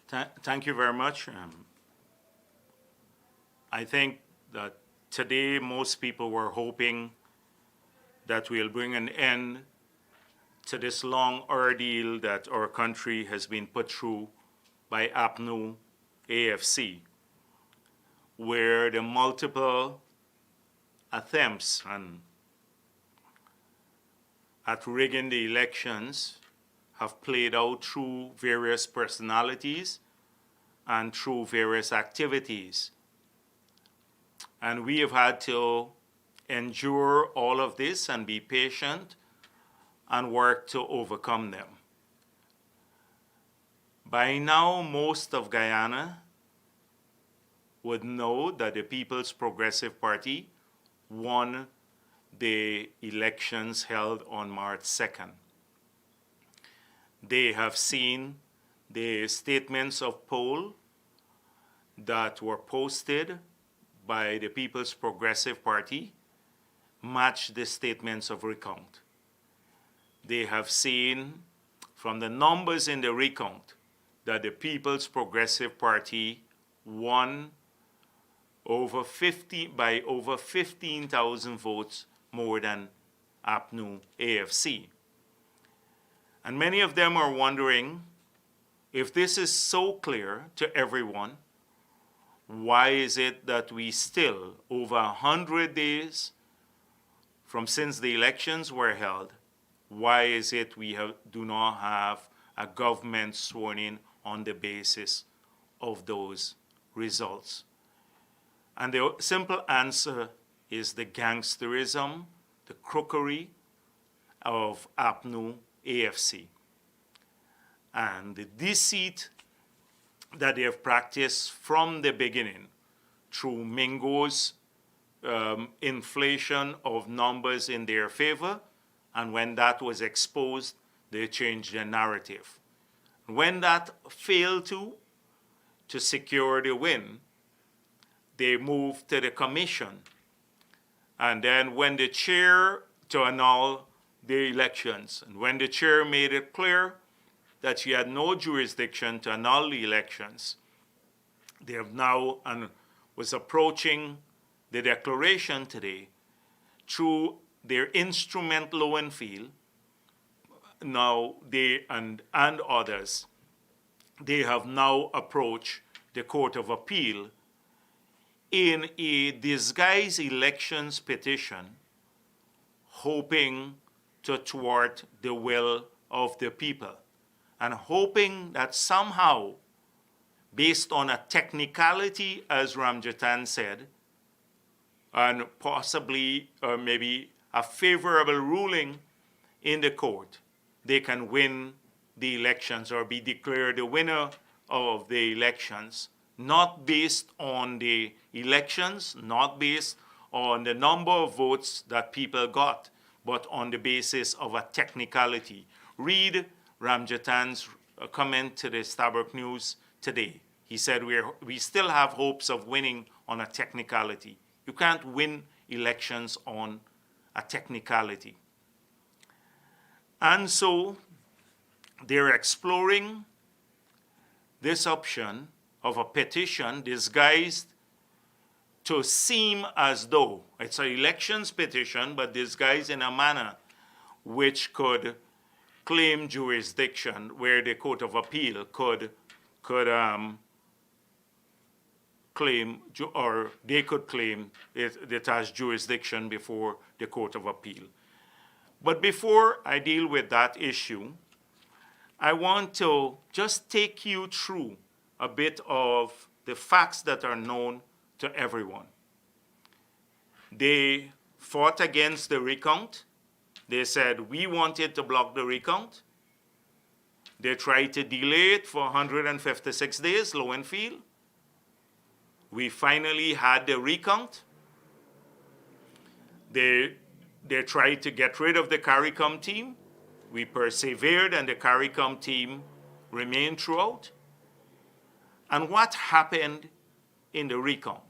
Thank you very much. I think that today most people were hoping that we'll bring an end to this long ordeal that our country has been put through by APNU, AFC, where the multiple attempts at rigging the elections have played out through various personalities and through various activities. And we have had to endure all of this and be patient and work to overcome them. By now, most of Guyana would know that the People's Progressive Party won the elections held on March 2nd. They have seen the statements of poll that were posted by the People's Progressive Party match the statements of recount. They have seen from the numbers in the recount that the People's Progressive Party won by over 15,000 votes more than APNU AFC. And many of them are wondering, if this is so clear to everyone, why is it that we still, over 100 days from since the elections were held, why is it we do not have a government sworn in on the basis of those results? And the simple answer is the gangsterism, the crookery of APNU AFC, and the deceit that they have practiced from the beginning through Mingo's inflation of numbers in their favor, and when that was exposed, they changed their narrative. When that failed to secure the win, they moved to the commission. And then when the chair to annul the elections, and when the chair made it clear that she had no jurisdiction to annul the elections, they have now, and was approaching the declaration today, through their instrument Lowenfield, now they and others, they have now approached the Court of Appeal in a disguised elections petition, hoping to thwart the will of the people, and hoping that somehow, based on a technicality, as Ramjatan said, and possibly maybe a favorable ruling in the court, they can win the elections or be declared the winner of the elections, not based on the elections, not based on the number of votes that people got, but on the basis of a technicality. Read Ramjatan's comment to the Starbuck News today. He said we still have hopes of winning on a technicality. You can't win elections on a technicality. And so they're exploring this option of a petition disguised to seem as though it's an elections petition, but disguised in a manner which could claim jurisdiction, where the Court of Appeal could claim, or they could claim it has jurisdiction before the Court of Appeal. But before I deal with that issue, I want to just take you through a bit of the facts that are known to everyone. They fought against the recount. They said, we wanted to block the recount. They tried to delay it for 156 days, Lowenfield. We finally had the recount. They tried to get rid of the CARICOM team. We persevered, and the CARICOM team remained throughout. And what happened in the recount?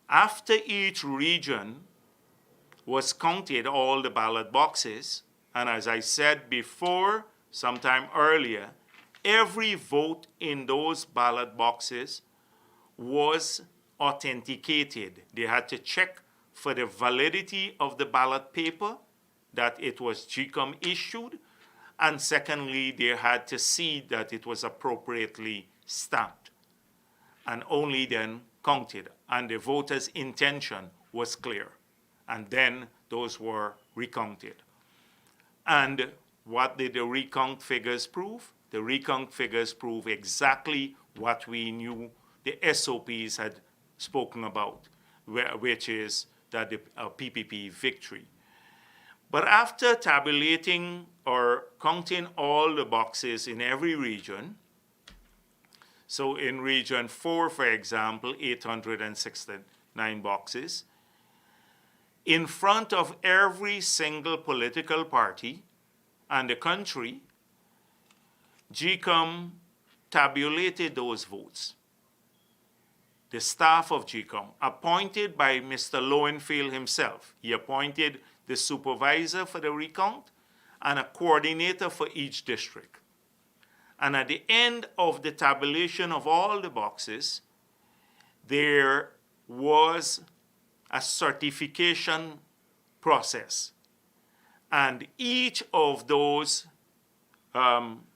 After each region was counted, all the ballot boxes, and as I said before, sometime earlier, every vote in those ballot boxes was authenticated. They had to check for the validity of the ballot paper, that it was GECOM issued, and secondly, they had to see that it was appropriately stamped, and only then counted, and the voter's intention was clear. And then those were recounted. And what did the recount figures prove? The recount figures prove exactly what we knew the SOPs had spoken about, which is that the PPP victory. But after tabulating or counting all the boxes in every region, so in region 4, for example, 869 boxes, in front of every single political party and the country, GECOM tabulated those votes. The staff of GECOM, appointed by Mr. Lowenfield himself, he appointed the supervisor for the recount and a coordinator for each district. And at the end of the tabulation of all the boxes, there was a certification process. And each of those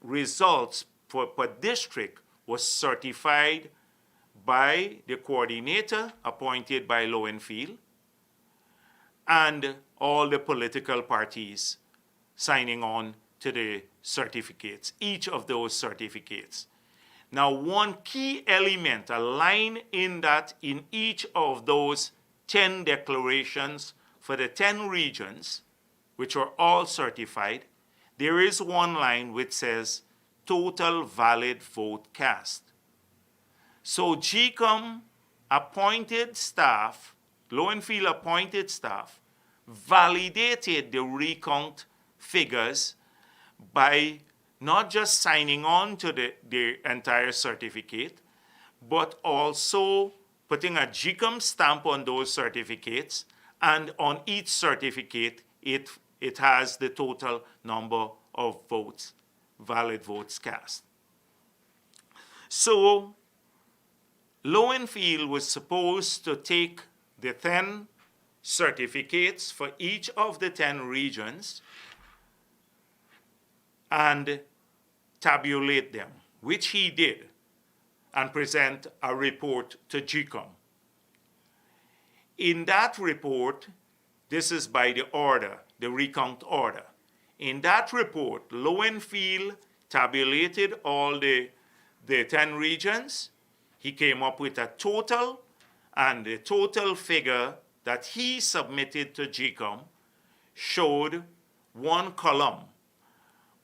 results per district was certified by the coordinator appointed by Lowenfield and all the political parties signing on to the certificates, each of those certificates. Now, one key element, a line in that in each of those 10 declarations for the 10 regions, which are all certified, there is one line which says total valid vote cast. So GECOM appointed staff, Lowenfield appointed staff, validated the recount figures by not just signing on to the entire certificate, but also putting a GECOM stamp on those certificates, and on each certificate, it has the total number of votes, valid votes cast. So Lowenfield was supposed to take the 10 certificates for each of the 10 regions and tabulate them, which he did, and present a report to GECOM. In that report, this is by the order, the recount order. In that report, Lowenfield tabulated all the 10 regions. He came up with a total, and the total figure that he submitted to GECOM showed one column,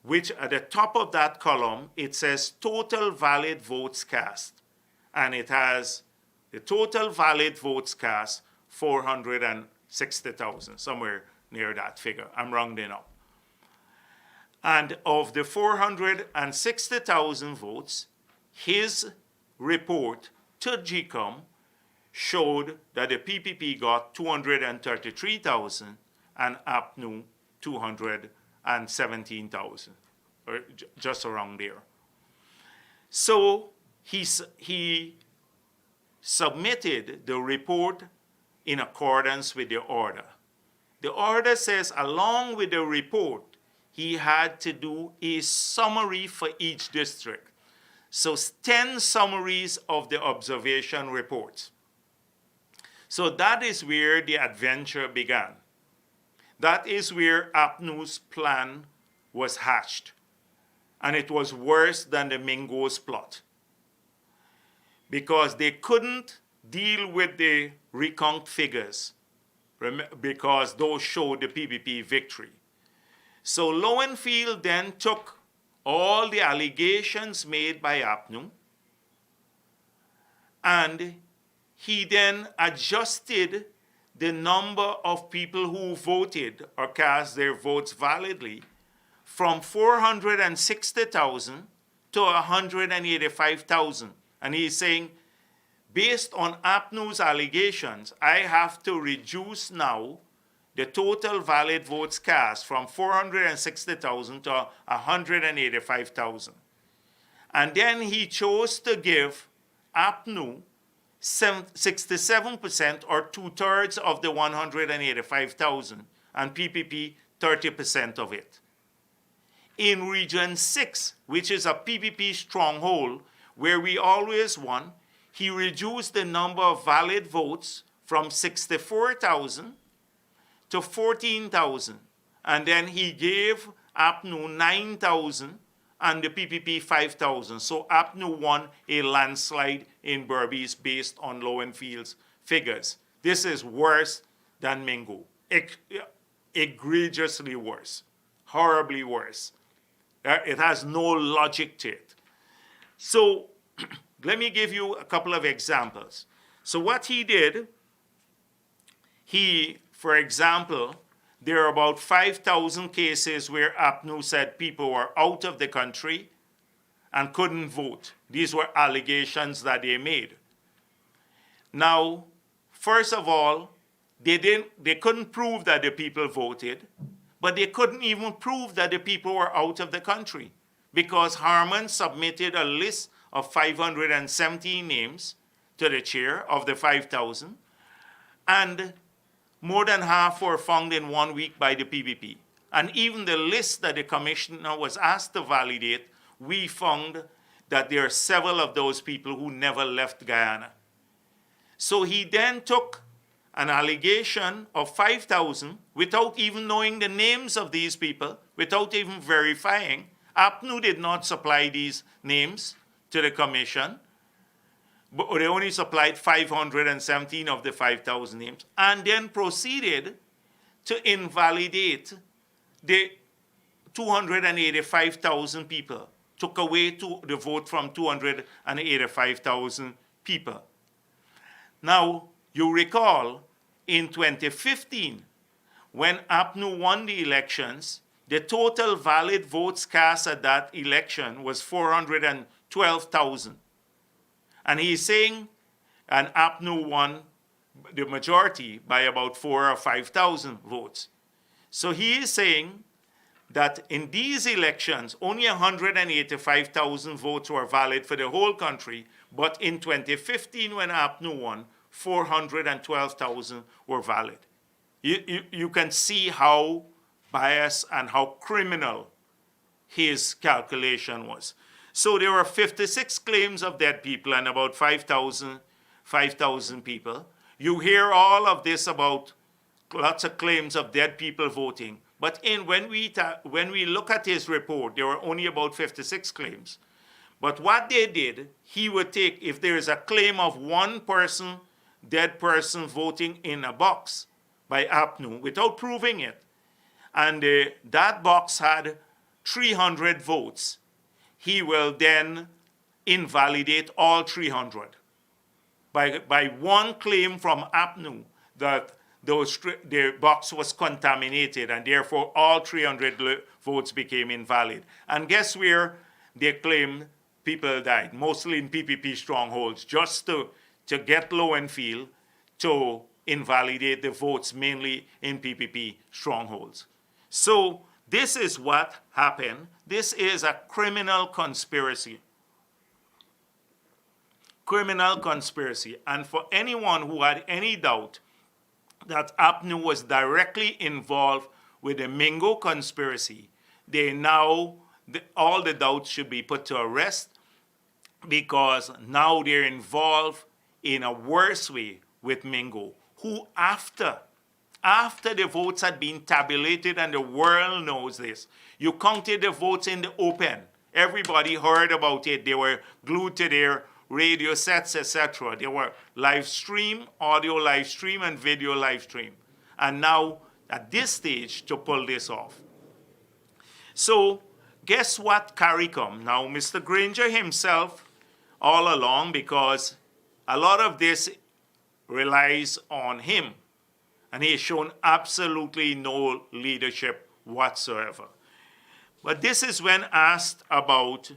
which at the top of that column, it says total valid votes cast. And it has the total valid votes cast, 460,000, somewhere near that figure. I'm rounding up. And of the 460,000 votes, his report to GECOM showed that the PPP got 233,000 and APNU 217,000, or just around there. So he submitted the report in accordance with the order. The order says, along with the report, he had to do a summary for each district. So 10 summaries of the observation reports. So that is where the adventure began. That is where APNU's plan was hatched. And it was worse than the Mingo's plot, because they couldn't deal with the recount figures because those showed the PPP victory. So Lowenfield then took all the allegations made by APNU, and he then adjusted the number of people who voted or cast their votes validly from 460,000 to 185,000. And he's saying, based on APNU's allegations, I have to reduce now the total valid votes cast from 460,000 to 185,000. And then he chose to give APNU 67% or 2/3 of the 185,000 and PPP 30% of it. In Region 6, which is a PPP stronghold where we always won, he reduced the number of valid votes from 64,000 to 14,000. And then he gave APNU 9,000 and the PPP 5,000. So APNU won a landslide in Berbice based on Lowenfield's figures. This is worse than Mingo. Egregiously worse. Horribly worse. It has no logic to it. So let me give you a couple of examples. So what he did, for example, there are about 5,000 cases where APNU said people were out of the country and couldn't vote. These were allegations that they made. Now, first of all, they couldn't prove that the people voted, but they couldn't even prove that the people were out of the country because Harman submitted a list of 517 names to the chair of the 5,000, and more than half were found in 1 week by the PPP. And even the list that the commissioner was asked to validate, we found that there are several of those people who never left Guyana. So he then took an allegation of 5,000 without even knowing the names of these people, without even verifying. APNU did not supply these names to the commission, but they only supplied 517 of the 5,000 names, and then proceeded to invalidate the 285,000 people, took away the vote from 285,000 people. Now, you recall, in 2015, when APNU won the elections, the total valid votes cast at that election was 412,000. And he's saying, and APNU won the majority by about 4,000 or 5,000 votes. So he is saying that in these elections, only 185,000 votes were valid for the whole country, but in 2015, when APNU won, 412,000 were valid. You can see how biased and how criminal his calculation was. So there were 56 claims of dead people and about 5,000 people. You hear all of this about lots of claims of dead people voting. But when we look at his report, there were only about 56 claims. But what they did, he would take, if there is a claim of one person, dead person voting in a box by APNU without proving it, and that box had 300 votes, he will then invalidate all 300. By one claim from APNU that the box was contaminated and therefore all 300 votes became invalid. And guess where they claim people died? Mostly in PPP strongholds, just to get Lowenfield to invalidate the votes mainly in PPP strongholds. So this is what happened. This is a criminal conspiracy. Criminal conspiracy. And for anyone who had any doubt that APNU was directly involved with the Mingo conspiracy, all the doubts should be put to rest, because now they're involved in a worse way with Mingo, who after the votes had been tabulated, and the world knows this, you counted the votes in the open. Everybody heard about it. They were glued to their radio sets, etc. They were live stream, audio live stream, and video live stream. And now, at this stage, to pull this off. So, guess what, CARICOM? Now, Mr. Granger himself, all along, because a lot of this relies on him, and he has shown absolutely no leadership whatsoever. But this is when asked about,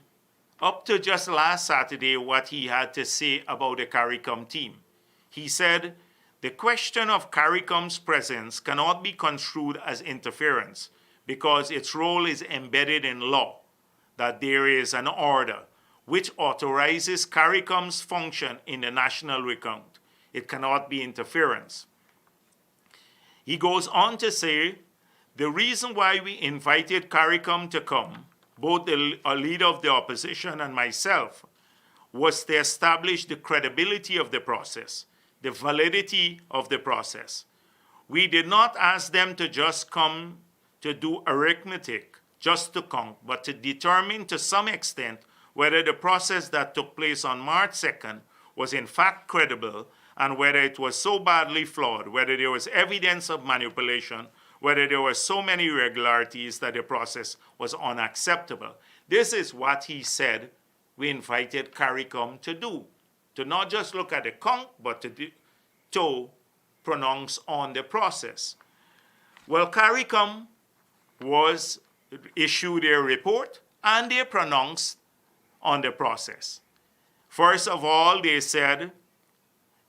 up to just last Saturday, what he had to say about the CARICOM team. He said, the question of CARICOM's presence cannot be construed as interference because its role is embedded in law, that there is an order. which authorizes CARICOM's function in the national recount. It cannot be interference. He goes on to say, the reason why we invited CARICOM to come, both a leader of the opposition and myself, was to establish the credibility of the process, the validity of the process. We did not ask them to just come to do arithmetic, just to count, but to determine to some extent whether the process that took place on March 2nd was in fact credible and whether it was so badly flawed, whether there was evidence of manipulation, whether there were so many irregularities that the process was unacceptable. This is what he said we invited CARICOM to do, to not just look at the count, but to pronounce on the process. Well, CARICOM was issued a report and they pronounced on the process. First of all, they said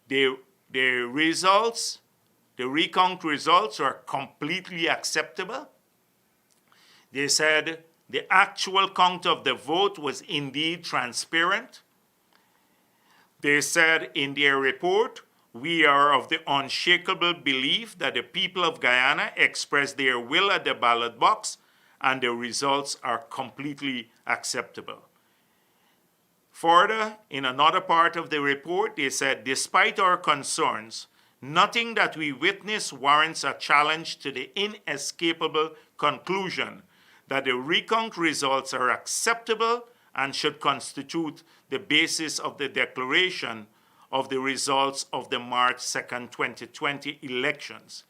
the results, the recount results are completely acceptable. They said the actual count of the vote was indeed transparent. They said in their report, we are of the unshakable belief that the people of Guyana expressed their will at the ballot box and the results are completely acceptable. Further, in another part of the report, they said, despite our concerns, nothing that we witness warrants a challenge to the inescapable conclusion that the recount results are acceptable and should constitute the basis of the declaration of the results of the March 2nd, 2020 elections.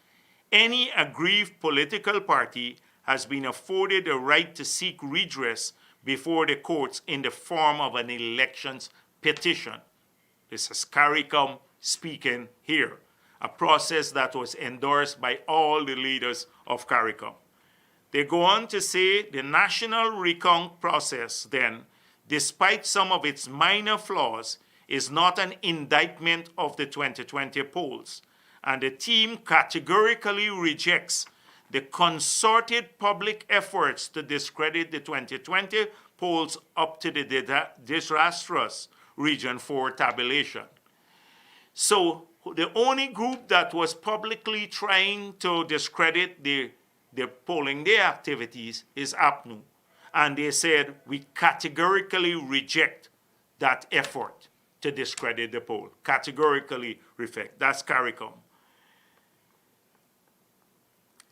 Any aggrieved political party has been afforded the right to seek redress before the courts in the form of an elections petition. This is CARICOM speaking here, a process that was endorsed by all the leaders of CARICOM. They go on to say the national recount process then, despite some of its minor flaws, is not an indictment of the 2020 polls, and the team categorically rejects the concerted public efforts to discredit the 2020 polls up to the disastrous Region 4 tabulation. So the only group that was publicly trying to discredit the polling day activities is APNU. And they said, we categorically reject that effort to discredit the poll. Categorically reject. That's CARICOM.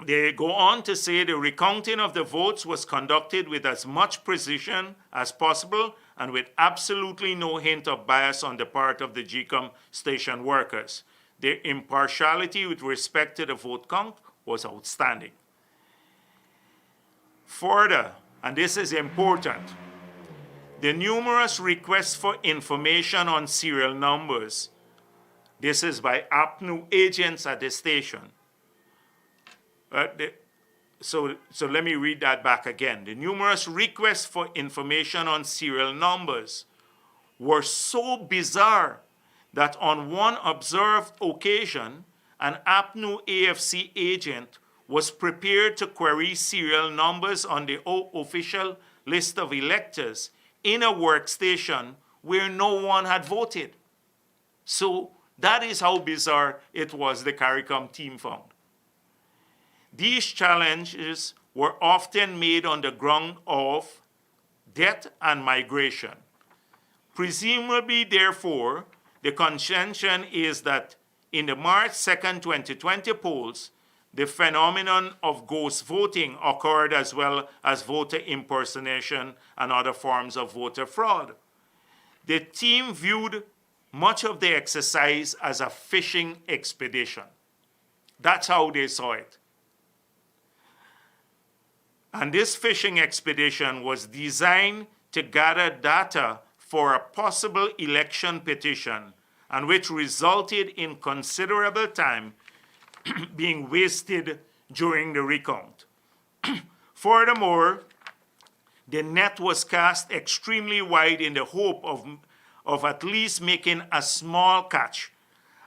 They go on to say the recounting of the votes was conducted with as much precision as possible and with absolutely no hint of bias on the part of the GECOM station workers. Their impartiality with respect to the vote count was outstanding. Further, and this is important, the numerous requests for information on serial numbers, this is by APNU agents at the station. So let me read that back again. The numerous requests for information on serial numbers were so bizarre that on one observed occasion, an APNU AFC agent was prepared to query serial numbers on the official list of electors in a workstation where no one had voted. So that is how bizarre it was, the CARICOM team found. These challenges were often made on the ground of death and migration. Presumably, therefore, the contention is that in the March 2nd, 2020 polls, the phenomenon of ghost voting occurred as well as voter impersonation and other forms of voter fraud. The team viewed much of the exercise as a fishing expedition. That's how they saw it. And this fishing expedition was designed to gather data for a possible election petition, and which resulted in considerable time being wasted during the recount. Furthermore, the net was cast extremely wide in the hope of at least making a small catch,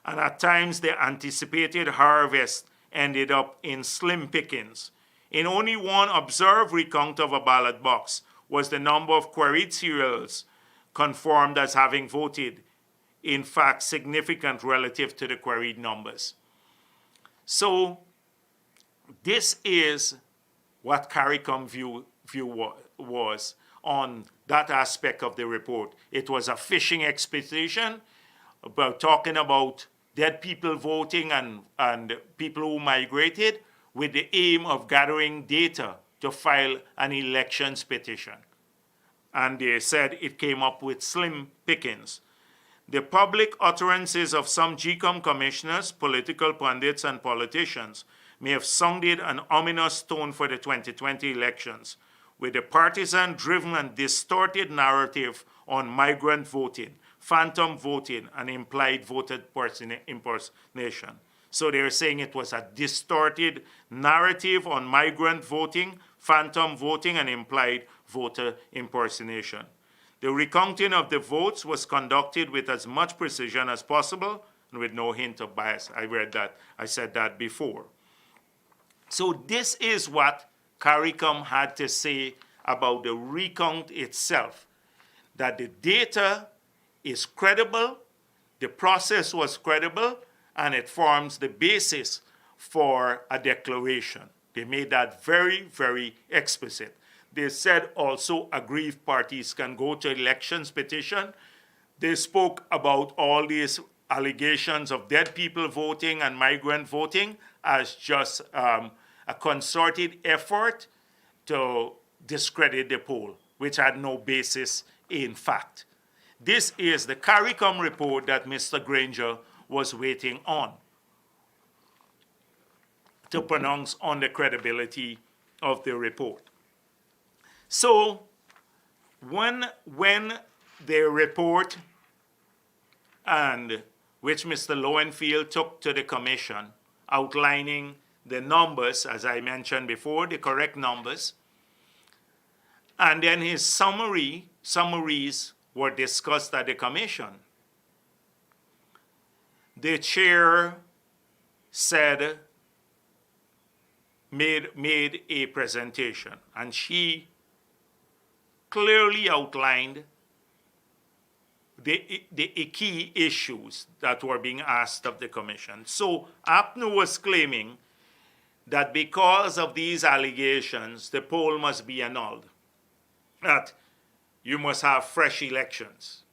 and at times the anticipated harvest ended up in slim pickings. In only one observed recount of a ballot box was the number of queried serials confirmed as having voted, in fact, significant relative to the queried numbers. So this is what CARICOM view was on that aspect of the report. It was a fishing expedition about talking about dead people voting and people who migrated with the aim of gathering data to file an elections petition. And they said it came up with slim pickings. The public utterances of some GECOM commissioners, political pundits, and politicians may have sounded an ominous tone for the 2020 elections, with a partisan-driven and distorted narrative on migrant voting, phantom voting, and implied voter impersonation. So they're saying it was a distorted narrative on migrant voting, phantom voting, and implied voter impersonation. The recounting of the votes was conducted with as much precision as possible and with no hint of bias. I read that. I said that before. So this is what CARICOM had to say about the recount itself, that the data is credible, the process was credible, and it forms the basis for a declaration. They made that very, very explicit. They said also aggrieved parties can go to elections petition. They spoke about all these allegations of dead people voting and migrant voting as just a concerted effort to discredit the poll, which had no basis in fact. This is the CARICOM report that Mr. Granger was waiting on to pronounce on the credibility of the report. So when the report, and which Mr. Lowenfield took to the commission, outlining the numbers, as I mentioned before, the correct numbers, and then his summaries were discussed at the commission, the chair said, made a presentation, and she clearly outlined the key issues that were being asked of the commission. So APNU was claiming that because of these allegations, the poll must be annulled, that you must have fresh elections.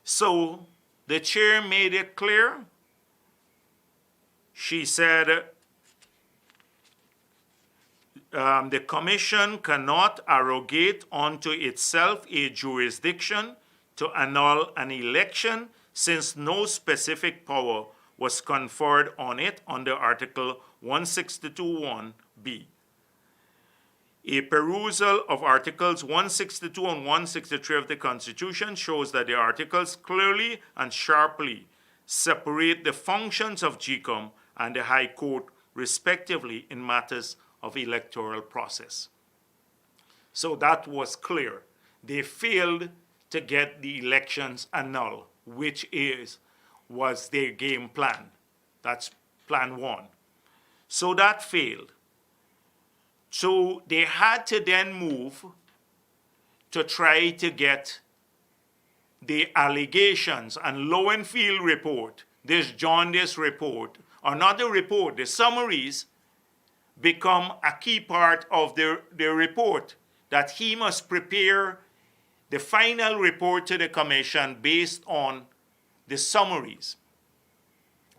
So the chair made it clear. She said, the commission cannot arrogate unto itself a jurisdiction to annul an election, since no specific power was conferred on it under Article 162(1)(b). A perusal of Articles 162 and 163 of the Constitution shows that the articles clearly and sharply separate the functions of GECOM and the High Court, respectively, in matters of electoral process. So that was clear. They failed to get the elections annulled, which was their game plan. That's plan one. So that failed. So they had to then move to try to get the allegations and Lowenfield report, this jaundice report, or not the report, the summaries, become a key part of the report, that he must prepare the final report to the commission based on the summaries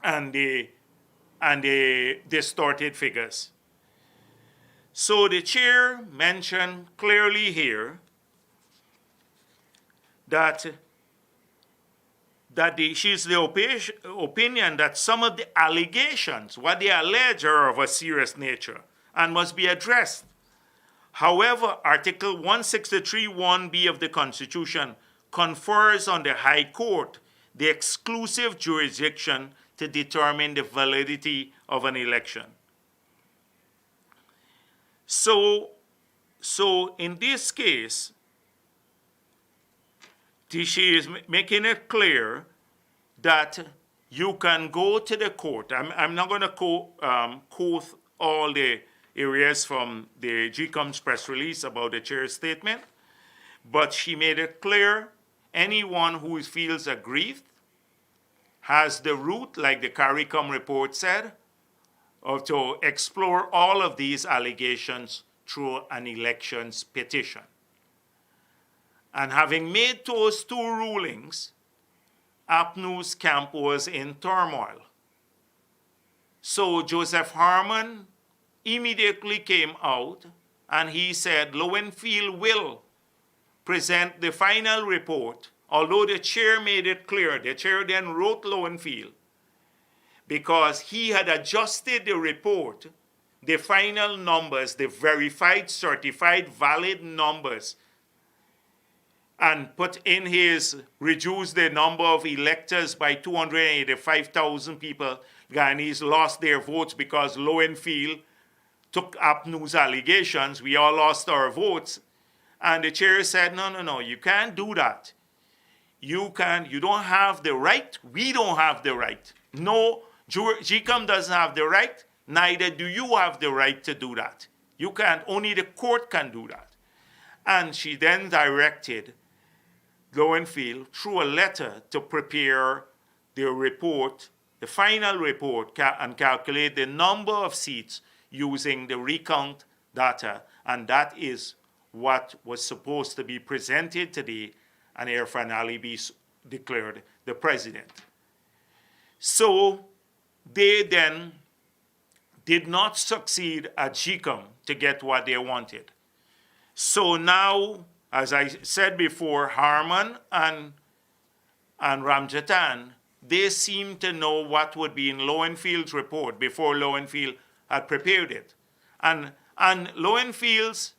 and the distorted figures. So the chair mentioned clearly here that she's the opinion that some of the allegations, what they allege, are of a serious nature and must be addressed. However, Article 163(1)(b) of the Constitution confers on the High Court the exclusive jurisdiction to determine the validity of an election. So in this case, she is making it clear that you can go to the court. I'm not going to quote all the areas from the GECOM's press release about the chair's statement, but she made it clear anyone who feels aggrieved has the route, like the CARICOM report said, of to explore all of these allegations through an elections petition. And having made those two rulings, APNU's camp was in turmoil. So Joseph Harmon immediately came out and he said Lowenfield will present the final report, although the chair made it clear. The chair then wrote Lowenfield because he had adjusted the report, the final numbers, the verified, certified, valid numbers, and put in his, reduced the number of electors by 285,000 people. Guyanese lost their votes because Lowenfield took APNU's allegations. We all lost our votes. And the chair said, no, you can't do that. You don't have the right. We don't have the right. No, GECOM doesn't have the right. Neither do you have the right to do that. You can't. Only the court can do that. And she then directed Lowenfield through a letter to prepare the report, the final report, and calculate the number of seats using the recount data. And that is what was supposed to be presented today, and here finally be declared the president. So they then did not succeed at GECOM to get what they wanted. So now, as I said before, Harmon and Ramjatan, they seem to know what would be in Lowenfield's report before Lowenfield had prepared it. And Lowenfield's,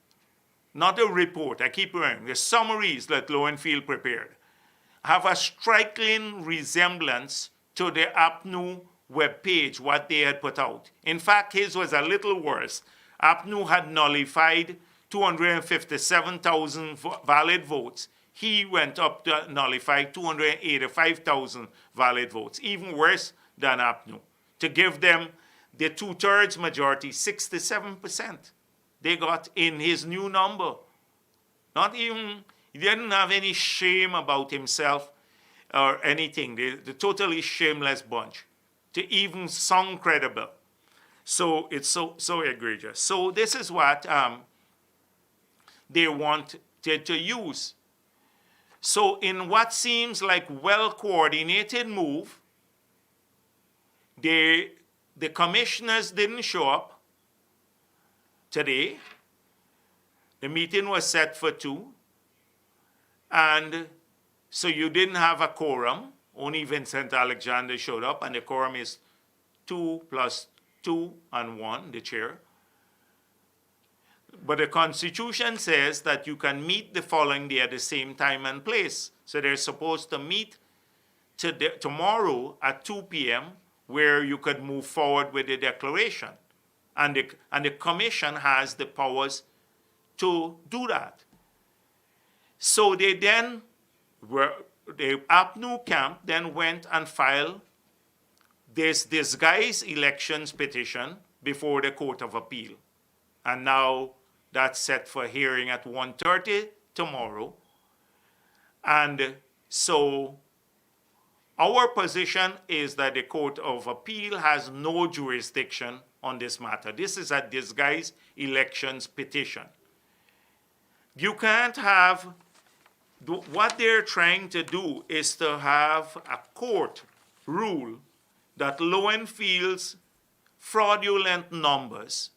not a report, I keep remembering, the summaries that Lowenfield prepared have a striking resemblance to the APNU webpage, what they had put out. In fact, his was a little worse. APNU had nullified 257,000 valid votes. He went up to nullify 285,000 valid votes, even worse than APNU, to give them the two-thirds majority, 67%. They got in his new number. Not even, he didn't have any shame about himself or anything. The totally shameless bunch to even sound credible. So it's so egregious. So this is what they want to use. So in what seems like well-coordinated move, the commissioners didn't show up today. The meeting was set for 2. And so you didn't have a quorum. Only Vincent Alexander showed up, and the quorum is 2 plus 2 and 1, the chair. But the Constitution says that you can meet the following day at the same time and place. So they're supposed to meet tomorrow at 2 p.m., where you could move forward with the declaration. And the commission has the powers to do that. So they then the APNU camp then went and filed this disguised elections petition before the Court of Appeal. And now that's set for hearing at 1:30 tomorrow. And so our position is that the Court of Appeal has no jurisdiction on this matter. This is a disguised elections petition. You can't have, what they're trying to do is to have a court rule that Lowenfield's fraudulent numbers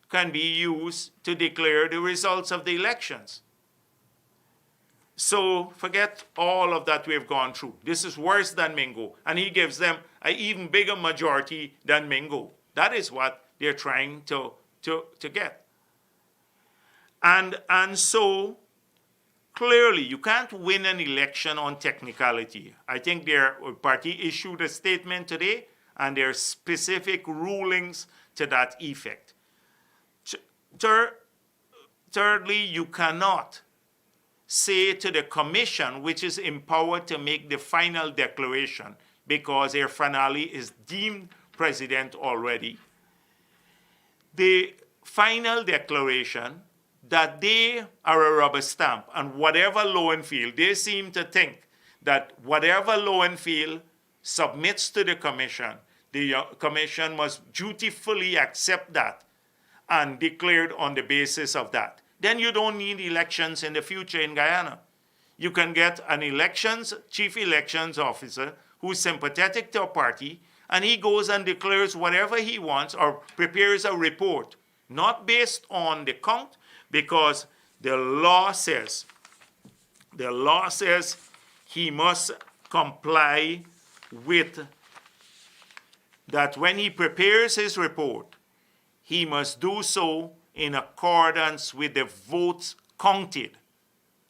can be used to declare the results of the elections. So forget all of that we've gone through. This is worse than Mingo, and he gives them an even bigger majority than Mingo. That is what they're trying to get. And so clearly you can't win an election on technicality. I think their party issued a statement today, and there are specific rulings to that effect. Thirdly, you cannot say to the commission, which is empowered to make the final declaration, because their finale is deemed president already. The final declaration that they are a rubber stamp, and whatever Lowenfield, they seem to think that whatever Lowenfield submits to the commission, the commission must dutifully accept that and declared on the basis of that. Then you don't need elections in the future in Guyana. You can get an chief elections officer who's sympathetic to a party, and he goes and declares whatever he wants or prepares a report, not based on the count, because the law says he must comply with that. When he prepares his report, he must do so in accordance with the votes counted.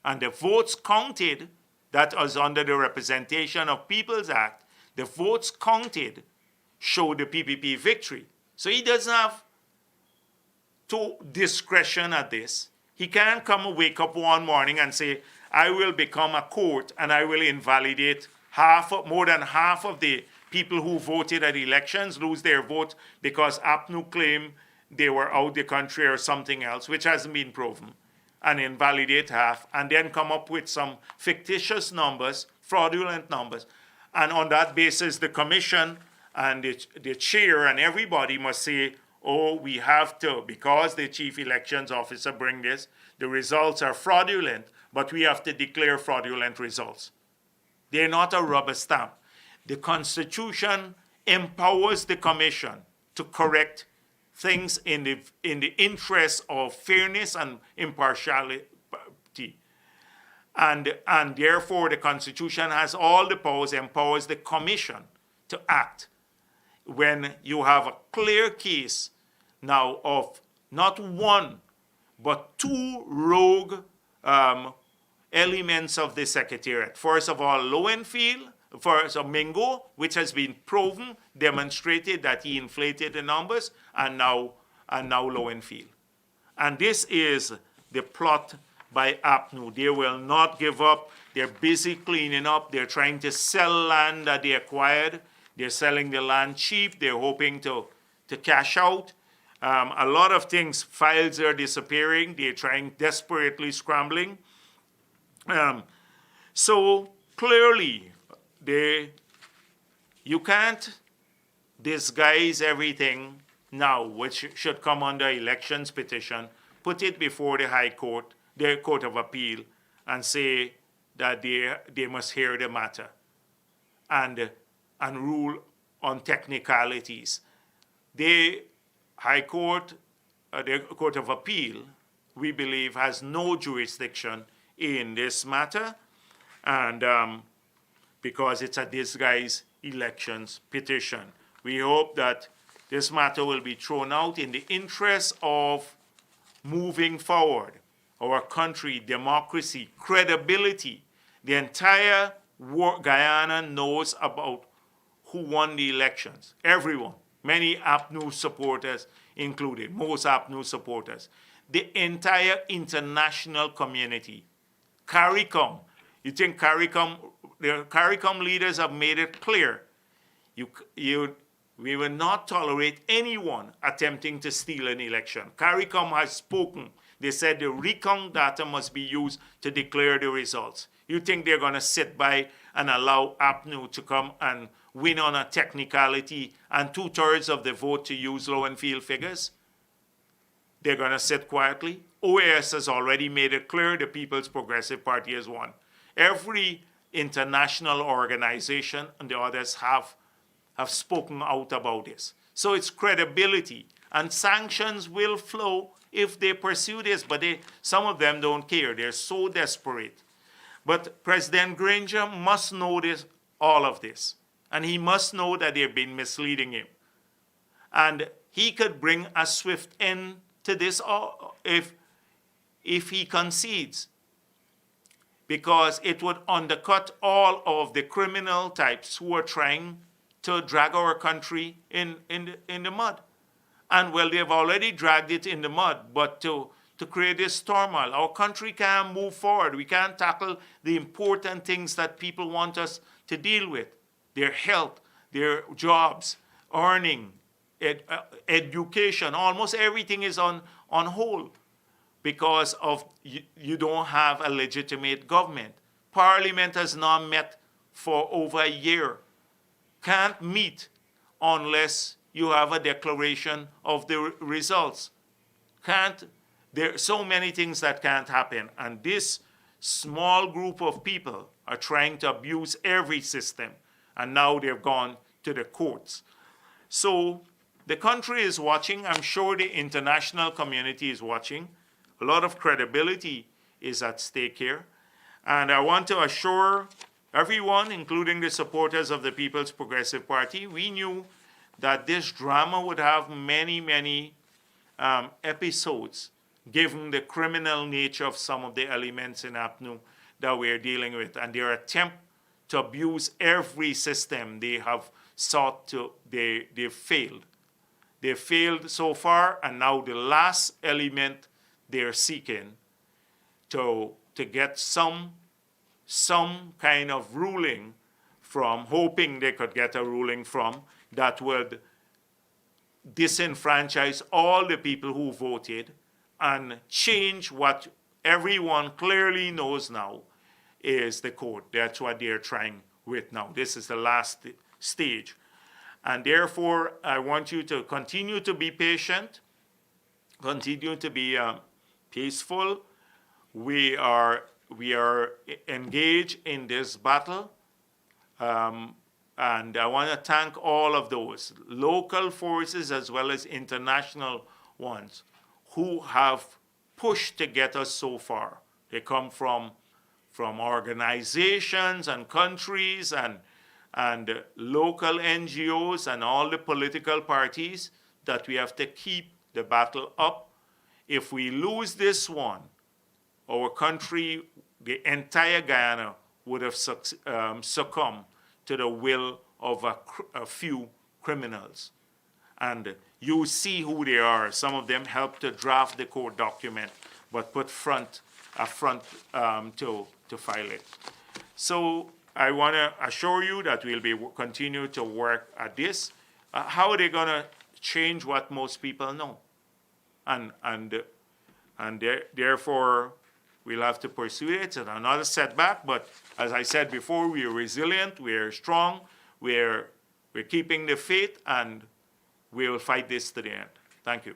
And the votes counted, that was under the Representation of Peoples Act, the votes counted show the PPP victory. So he doesn't have discretion at this. He can't come and wake up one morning and say, I will become a court and I will invalidate more than half of the people who voted at elections, lose their vote because APNU claim they were out the country or something else, which hasn't been proven, and invalidate half, and then come up with some fictitious numbers, fraudulent numbers. And on that basis, the commission and the chair and everybody must say, oh, we have to, because the chief elections officer bring this, the results are fraudulent, but we have to declare fraudulent results. They're not a rubber stamp. The Constitution empowers the commission to correct things in the interest of fairness and impartiality. And therefore, the Constitution has all the powers, empowers the commission to act when you have a clear case now of not one, but two rogue elements of the Secretariat. First of all, Lowenfield, first of Mingo, which has been proven, demonstrated that he inflated the numbers, and now Lowenfield. And this is the plot by APNU. They will not give up. They're busy cleaning up. They're trying to sell land that they acquired. They're selling the land cheap. They're hoping to cash out. A lot of things, files are disappearing. They're trying, desperately scrambling. So clearly, you can't disguise everything now, which should come under elections petition, put it before the High Court, the Court of Appeal, and say that they must hear the matter and rule on technicalities. The High Court, the Court of Appeal, we believe, has no jurisdiction in this matter, and because it's a disguised elections petition. We hope that this matter will be thrown out in the interest of moving forward our country, democracy, credibility. The entire Guyana knows about who won the elections. Everyone, many APNU supporters included, most APNU supporters. The entire international community. CARICOM, you think CARICOM, the CARICOM leaders have made it clear, we will not tolerate anyone attempting to steal an election. CARICOM has spoken. They said the recount data must be used to declare the results. You think they're going to sit by and allow APNU to come and win on a technicality and 2/3 of the vote to use Lowenfield figures? They're going to sit quietly. OAS has already made it clear the People's Progressive Party has won. Every international organization and the others have spoken out about this. So it's credibility, and sanctions will flow if they pursue this, but some of them don't care. They're so desperate. But President Granger must know all of this, and he must know that they've been misleading him. And he could bring a swift end to this if he concedes, because it would undercut all of the criminal types who are trying to drag our country in the mud. And well, they've already dragged it in the mud, but to create this turmoil, our country can't move forward. We can't tackle the important things that people want us to deal with: their health, their jobs, earning, education. Almost everything is on hold. because of you don't have a legitimate government. Parliament has not met for over a year. Can't meet unless you have a declaration of the results. There are so many things that can't happen. And this small group of people are trying to abuse every system. And now they've gone to the courts. So the country is watching. I'm sure the international community is watching. A lot of credibility is at stake here. And I want to assure everyone, including the supporters of the People's Progressive Party, we knew that this drama would have many, many episodes, given the criminal nature of some of the elements in APNU that we're dealing with, and their attempt to abuse every system they have sought to, they failed. They failed so far, and now the last element they're seeking to get some kind of ruling from, hoping they could get a ruling from, that would disenfranchise all the people who voted and change what everyone clearly knows now is the code. That's what they're trying with now. This is the last stage. And therefore, I want you to continue to be patient, continue to be peaceful. We are engaged in this battle. And I want to thank all of those local forces as well as international ones who have pushed to get us so far. They come from organizations and countries and local NGOs and all the political parties that we have to keep the battle up. If we lose this one, our country, the entire Guyana, would have succumbed to the will of a few criminals. And you see who they are. Some of them helped to draft the court document, but put a front to file it. So I want to assure you that we'll be continue to work at this. How are they going to change what most people know? And therefore, we'll have to pursue it. It's another setback, but as I said before, we are resilient, we are strong, we're keeping the faith, and we will fight this to the end. Thank you.